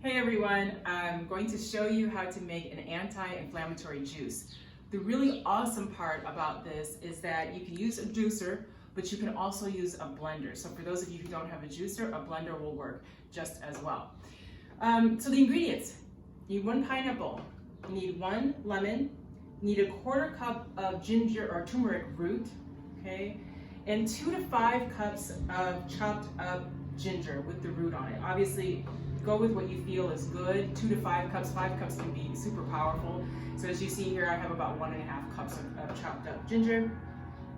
Hey everyone, I'm going to show you how to make an anti-inflammatory juice. The really awesome part about this is that you can use a juicer, but you can also use a blender. So for those of you who don't have a juicer, a blender will work just as well. So the ingredients: you need 1 pineapple, you need 1 lemon, you need 1/4 cup of ginger or turmeric root, okay, and 2 to 5 cups of chopped up ginger with the root on it. Obviously, go with what you feel is good. 2 to 5 cups. 5 cups can be super powerful. So as you see here, I have about 1.5 cups of chopped up ginger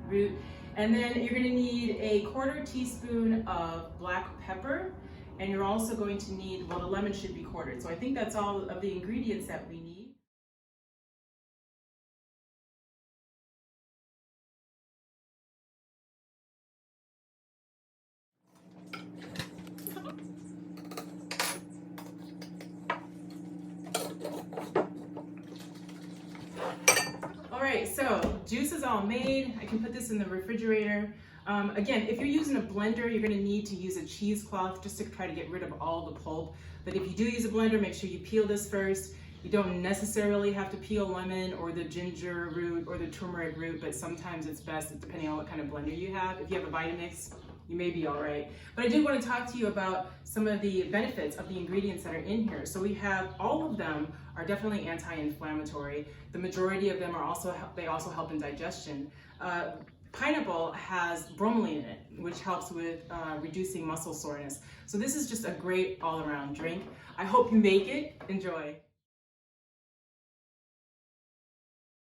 root. And then you're going to need 1/4 teaspoon of black pepper. And you're also going to need, well, the lemon should be quartered. So I think that's all of the ingredients that we need. Alright, so juice is all made. I can put this in the refrigerator. Again, if you're using a blender, you're going to need to use a cheesecloth just to try to get rid of all the pulp. But if you do use a blender, make sure you peel this first. You don't necessarily have to peel lemon or the ginger root or the turmeric root, but sometimes it's best depending on what kind of blender you have. If you have a Vitamix, you may be all right. But I did want to talk to you about some of the benefits of the ingredients that are in here. So we have, all of them are definitely anti-inflammatory. The majority of them are also, they also help in digestion. Pineapple has bromelain in it, which helps with reducing muscle soreness. So this is just a great all-around drink. I hope you make it. Enjoy.